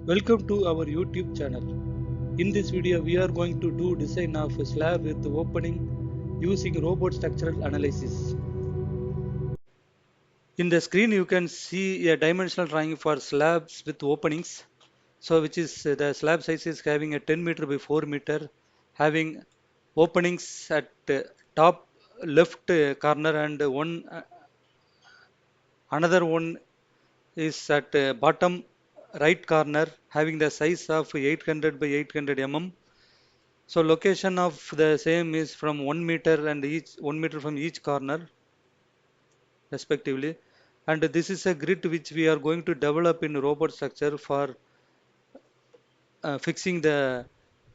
Welcome to our YouTube channel. In this video, we are going to do design of a slab with opening using robot structural analysis. In the screen, you can see a dimensional drawing for slabs with openings. So, which is the slab size is having a 10 meter by 4 meter, having openings at top left corner and another one is at bottom right corner, having the size of 800 by 800 mm. So location of the same is from 1 meter and each 1 meter from each corner respectively. And this is a grid which we are going to develop in robot structure for fixing the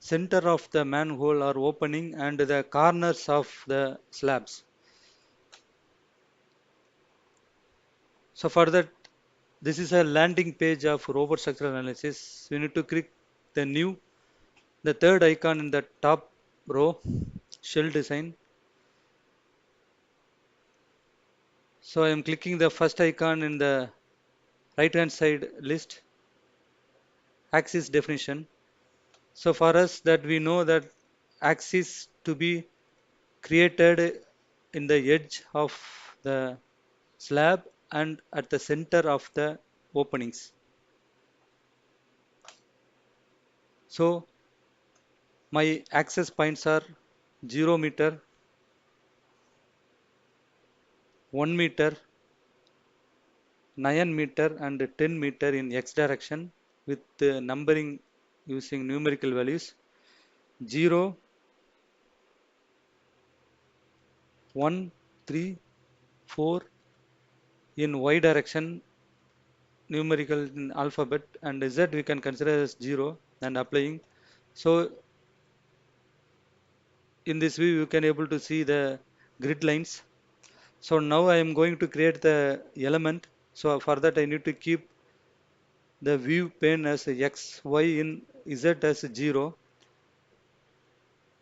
center of the manhole or opening and the corners of the slabs. So for that, this is a landing page of robot structural analysis. We need to click the new, the third icon in the top row, shell design. So I am clicking the first icon in the right hand side list, axis definition. So for us that we know that axis to be created in the edge of the slab and at the center of the openings. So my access points are 0 meter, 1 meter, 9 meter and 10 meter in x direction with numbering using numerical values 0, 1, 3, 4 in y direction numerical in alphabet, and z we can consider as 0 and applying. So in this view you can able to see the grid lines. So now I am going to create the element. So for that I need to keep the view pane as x, y in z as 0.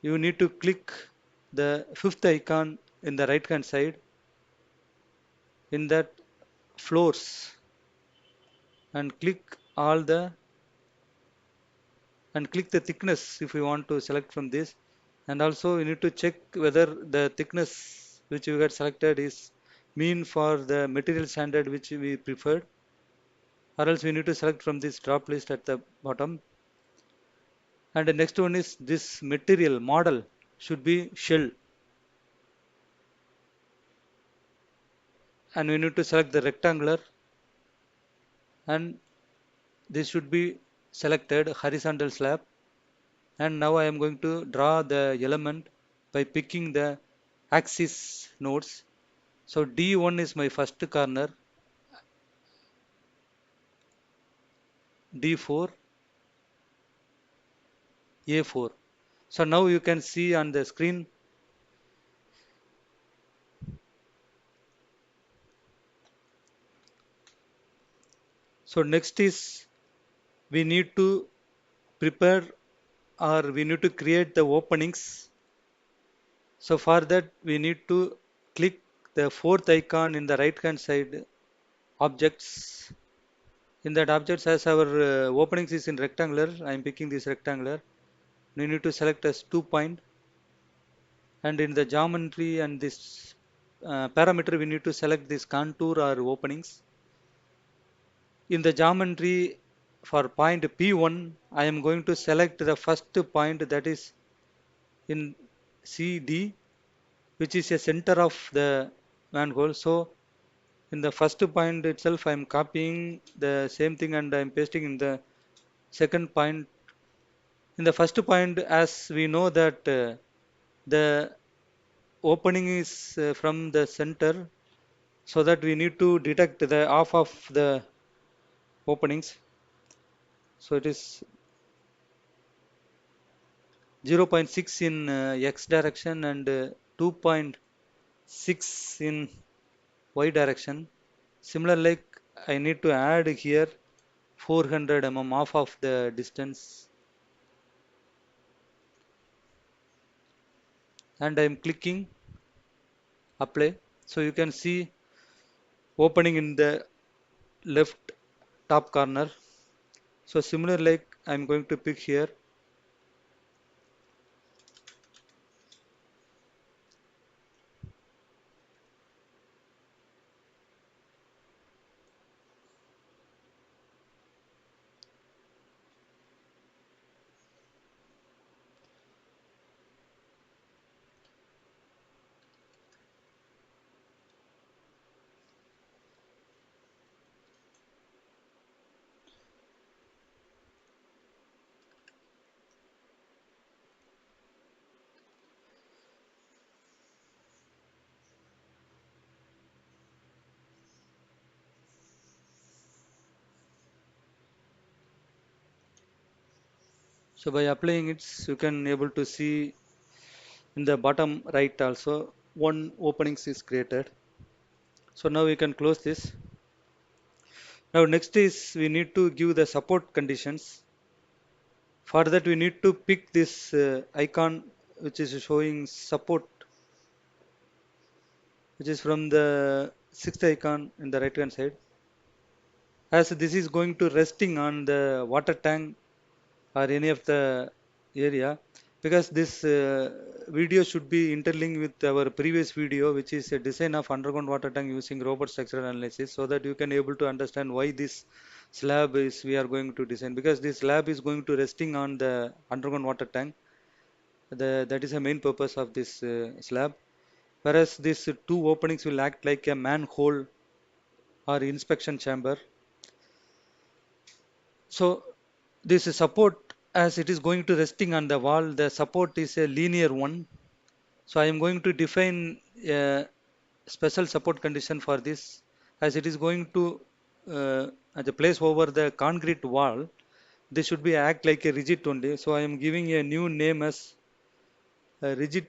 You need to click the fifth icon in the right hand side in that floors and click all the and click the thickness if you want to select from this, and also you need to check whether the thickness which you got selected is mean for the material standard which we preferred, or else we need to select from this drop list at the bottom. And the next one is this material model should be shell, and we need to select the rectangular, and this should be selected horizontal slab. And now I am going to draw the element by picking the axis nodes. So D1 is my first corner, D4, A4. So now you can see on the screen. So next is we need to prepare or we need to create the openings. So for that we need to click the fourth icon in the right hand side objects. In that objects, as our openings is in rectangular, I am picking this rectangular. We need to select as 2 point, and in the geometry and this parameter we need to select this contour or openings. In the geometry for point P1 I am going to select the first point, that is in CD, which is a center of the manhole. So in the first point itself I am copying the same thing and I am pasting in the second point. In the first point, as we know that the opening is from the center, so that we need to detect the half of the openings. So it is 0.6 in x direction and 2.6 in y direction. Similar, like I need to add here 400 mm half of the distance, and I am clicking apply. So you can see opening in the left top corner. So similar like I'm going to pick here. So by applying it, you can able to see in the bottom right also one openings is created. So now we can close this. Now next is we need to give the support conditions. For that we need to pick this icon which is showing support, which is from the sixth icon in the right hand side. As this is going to resting on the water tank or any of the area, because this video should be interlinked with our previous video, which is a design of underground water tank using robot structural analysis, so that you can able to understand why this slab is we are going to design, because this slab is going to resting on the underground water tank. That is the main purpose of this slab, whereas these two openings will act like a manhole or inspection chamber. So this support, as it is going to resting on the wall, the support is a linear one. So I am going to define a special support condition for this, as it is going to as a place over the concrete wall. This should be act like a rigid only. So I am giving a new name as a rigid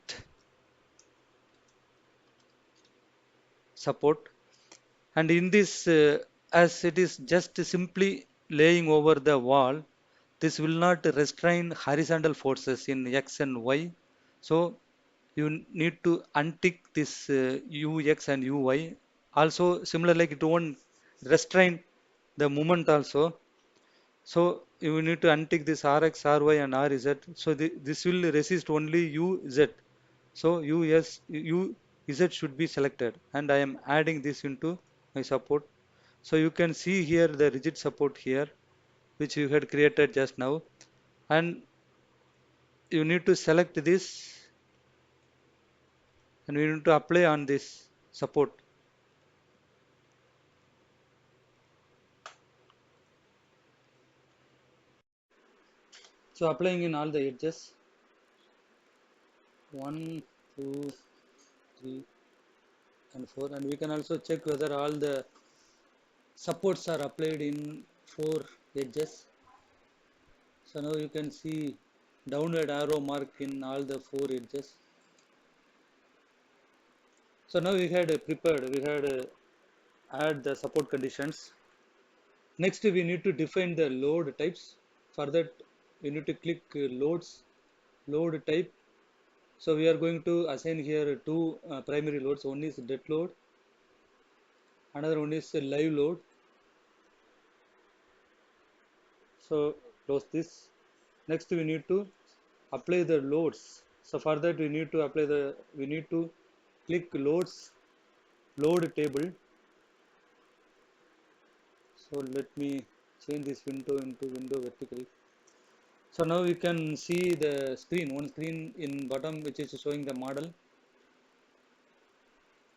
support. And in this, as it is just simply laying over the wall, this will not restrain horizontal forces in x and y. So you need to untick this ux and uy. Also similar like it won't restrain the movement also. So you need to untick this rx, ry and rz. So this will resist only uz. So uz should be selected, and I am adding this into my support. So you can see here the rigid support here, which you had created just now, and you need to select this, and we need to apply on this support. So applying in all the edges, 1, 2, 3 and 4, and we can also check whether all the supports are applied in 4 edges. So now you can see downward arrow mark in all the 4 edges. So now we had prepared, we had add the support conditions. Next we need to define the load types. For that we need to click loads, load type. So we are going to assign here two primary loads. One is dead load, another one is live load. So close this. Next we need to apply the loads. So for that we need to click loads, load table. So let me change this window into window vertical. So now you can see the screen, one screen in bottom which is showing the model.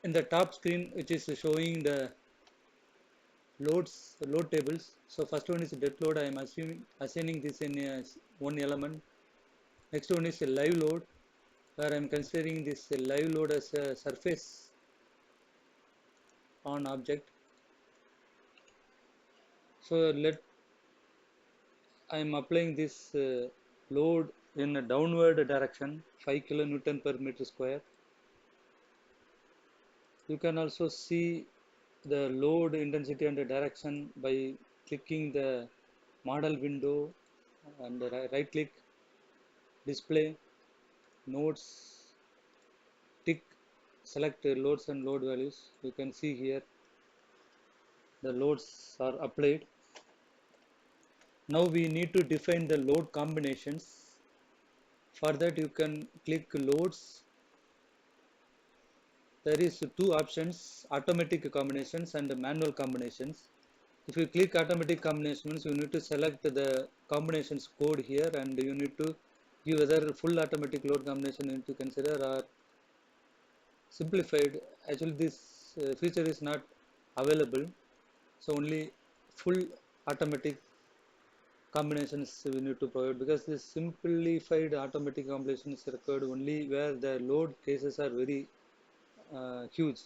In the top screen which is showing the load tables. So first one is dead load. I am assigning this in one element. Next one is a live load, where I am considering this live load as a surface on object. So I am applying this load in a downward direction, 5 kilonewton per meter square. You can also see the load intensity and the direction by clicking the model window and right click, display, nodes, tick, select loads and load values. You can see here the loads are applied. Now we need to define the load combinations. For that you can click loads. There is two options, automatic combinations and manual combinations. If you click automatic combinations, you need to select the combinations code here, and you need to give whether full automatic load combination you need to consider or simplified. Actually this feature is not available, so only full automatic combinations we need to provide, because this simplified automatic combination is required only where the load cases are very huge.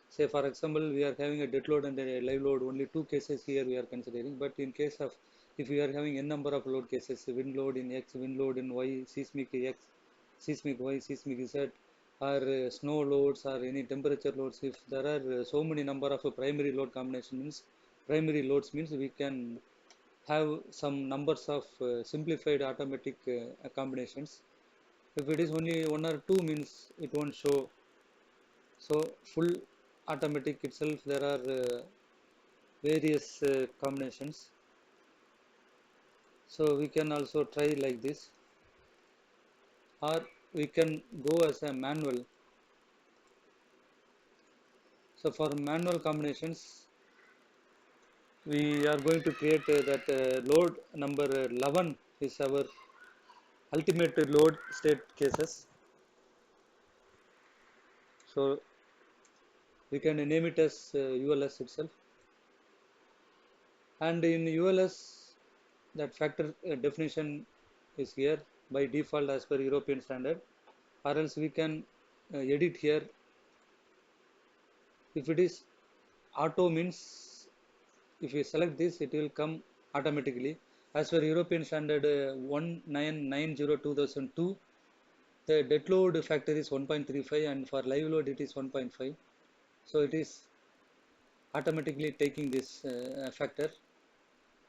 Say for example, we are having a dead load and a live load, only two cases here we are considering. But in case of, if we are having n number of load cases, wind load in X, wind load in Y, seismic X, seismic Y, seismic Z, or snow loads or any temperature loads, if there are so many number of primary load combinations, primary loads means we can have some numbers of simplified automatic combinations. If it is only one or two means it won't show. So full automatic itself there are various combinations. So we can also try like this, or we can go as a manual. So for manual combinations, we are going to create that load number 11 is our ultimate load state cases. So we can name it as ULS itself, and in ULS that factor definition is here by default as per European standard, or else we can edit here. If it is auto means if you select this, it will come automatically as per European standard 1990/2002. The dead load factor is 1.35 and for live load it is 1.5. So it is automatically taking this factor.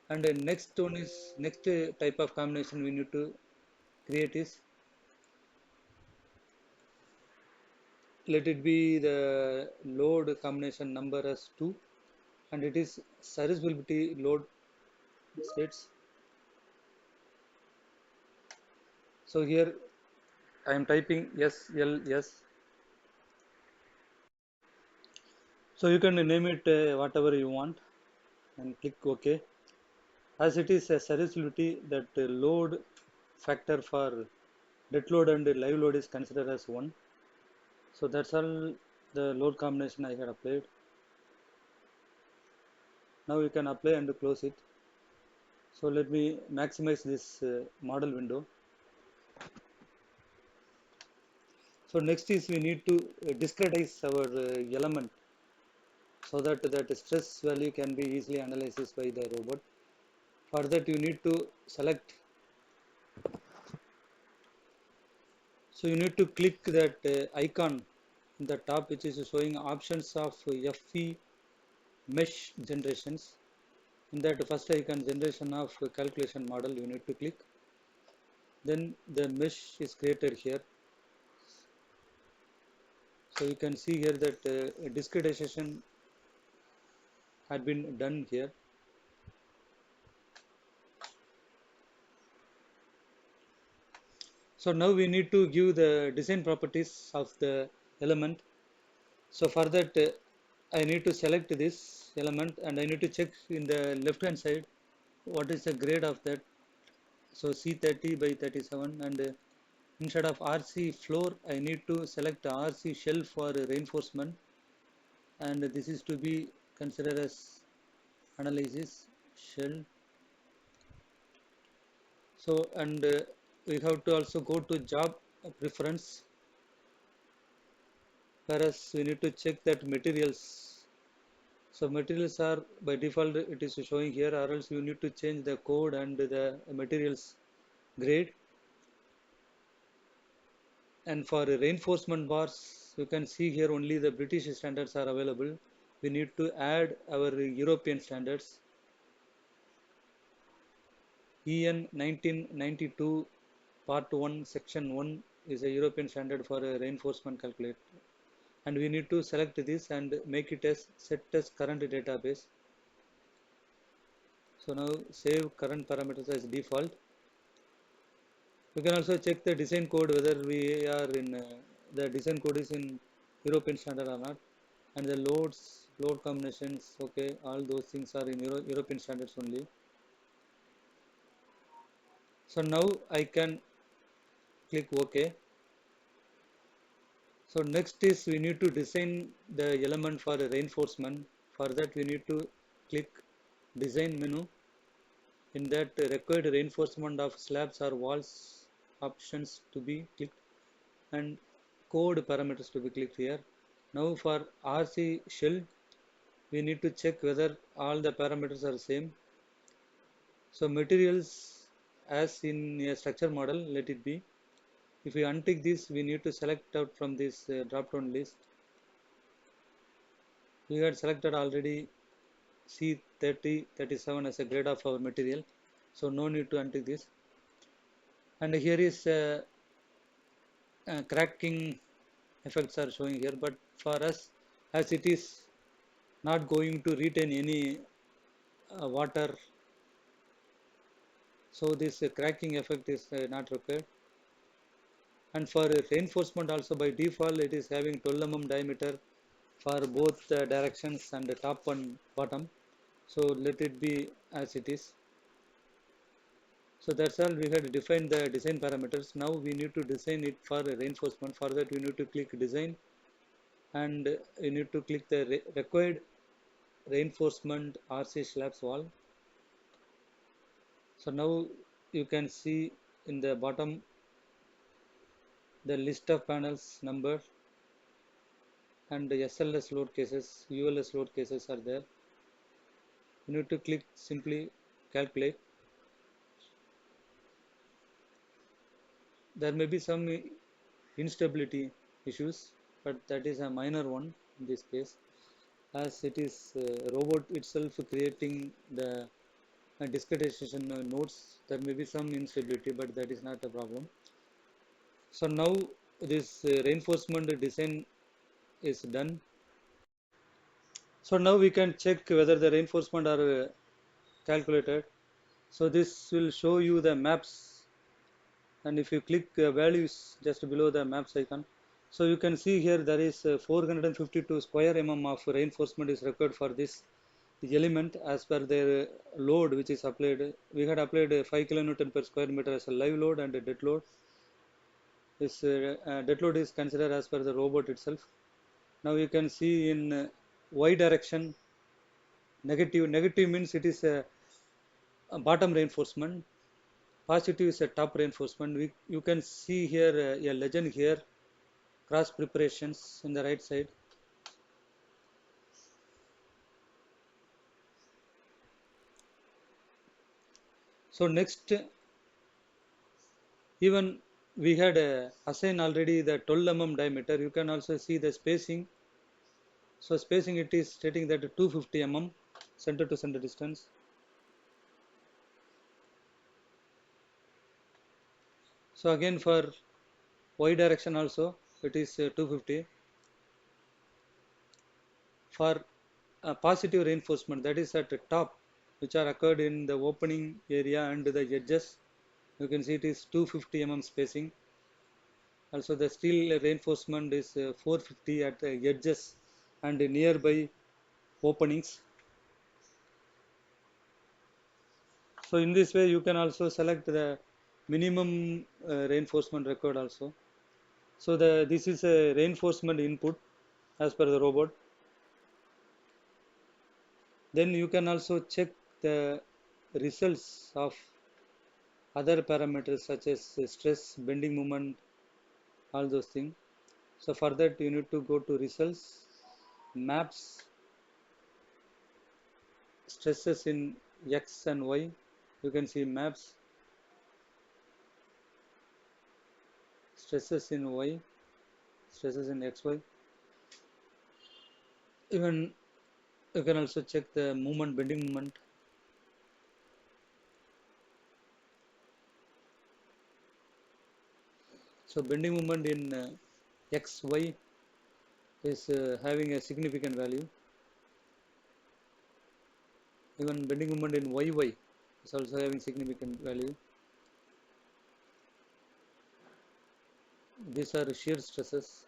And the next one is, next type of combination we need to create is, let it be the load combination number as 2, and it is serviceability load states. So here I am typing SLS. So you can name it whatever you want and click OK. As it is a serviceability, that load factor for dead load and live load is considered as 1. So that's all the load combination I had applied. Now you can apply and close it. So let me maximize this model window. So next is we need to discretize our element so that that stress value can be easily analyzed by the robot. For that you need to select, so you need to click that icon in the top which is showing options of FE mesh generations. In that first icon, generation of calculation model, you need to click. Then the mesh is created here. So you can see here that discretization had been done here. So now we need to give the design properties of the element. So for that I need to select this element and I need to check in the left hand side what is the grade of that. So C30/37, and instead of RC floor I need to select RC shell for reinforcement, and this is to be considered as analysis shell. So and we have to also go to job preference, whereas we need to check that materials. So materials are by default it is showing here, or else you need to change the code and the materials grade. And for reinforcement bars, you can see here only the British standards are available. We need to add our European standards. EN 1992 Part 1 Section 1 is a European standard for a reinforcement calculator. And we need to select this and make it as set as current database. So now save current parameters as default. You can also check the design code whether we are in the design code is in European standard or not, and the load combinations, okay, all those things are in European standards only. So now I can click OK. So next is we need to design the element for a reinforcement. For that we need to click design menu. In that required reinforcement of slabs or walls options to be clicked and code parameters to be clicked here. Now for RC shell we need to check whether all the parameters are same. So materials as in a structure model, let it be. If we untick this, we need to select out from this drop down list. We had selected already C30, 37 as a grade of our material, so no need to untick this. And here is cracking effects are showing here, but for us, as it is not going to retain any water, so this cracking effect is not required. And for reinforcement also by default it is having 12 mm diameter for both directions and the top and bottom, so let it be as it is. So that's all, we had defined the design parameters. Now we need to design it for reinforcement. For that we need to click design and you need to click the required reinforcement RC slabs wall. So now you can see in the bottom the list of panels number and the SLS load cases, ULS load cases are there. You need to click simply calculate. There may be some instability issues, but that is a minor one in this case, as it is robot itself creating the discretization nodes. There may be some instability, but that is not a problem. So now this reinforcement design is done. So now we can check whether the reinforcement are calculated. So this will show you the maps, and if you click values just below the maps icon, so you can see here there is 452 square mm of reinforcement is required for this element as per their load which is applied. We had applied 5 kilonewton per square meter as a live load, and a dead load. This dead load is considered as per the robot itself. Now you can see in y direction negative. Negative means it is a bottom reinforcement. Positive is a top reinforcement. You can see here a legend here, cross preparations in the right side. So next, even we had assigned already the 12 mm diameter. You can also see the spacing. So spacing it is stating that 250 mm center to center distance. So again for y direction also it is 250. For positive reinforcement, that is at the top, which are occurred in the opening area and the edges, you can see it is 250 mm spacing. Also the steel reinforcement is 450 at the edges and nearby openings. So in this way you can also select the minimum reinforcement required also. So this is a reinforcement input as per the robot. Then you can also check the results of other parameters such as stress, bending moment, all those things. So for that you need to go to results, maps, stresses in X and Y. You can see maps, stresses in Y, stresses in XY. Even you can also check the movement, bending moment. So bending moment in XY is having a significant value. Even bending moment in YY is also having significant value. These are shear stresses,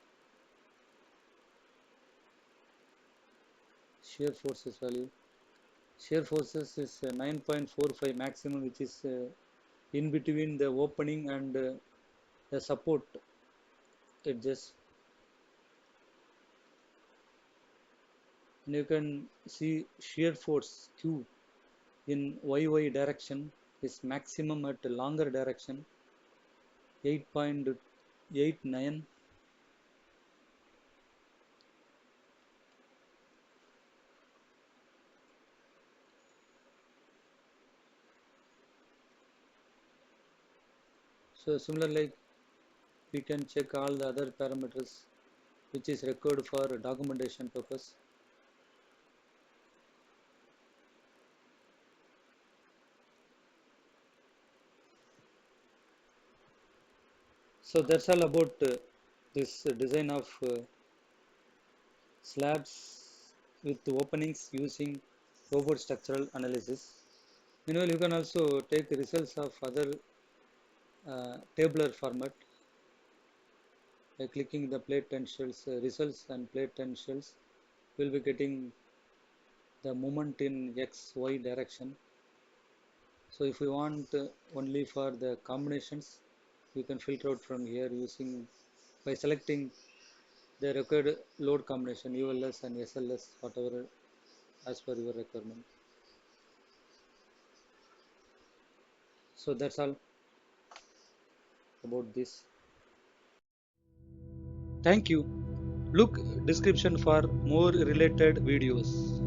shear forces value. Shear forces is 9.45 maximum, which is in between the opening and the support edges. And you can see shear force Q in YY direction is maximum at longer direction 8.89. So similar, like we can check all the other parameters which is required for documentation purpose. So that's all about this design of slabs with openings using robot structural analysis. Meanwhile, you can also take results of other tabular format by clicking the plate tensils results and plate tensils. We'll be getting the moment in X, Y direction. So if we want only for the combinations, you can filter out from here using by selecting the required load combination ULS and SLS, whatever as per your requirement. So that's all about this. Thank you. Look description for more related videos.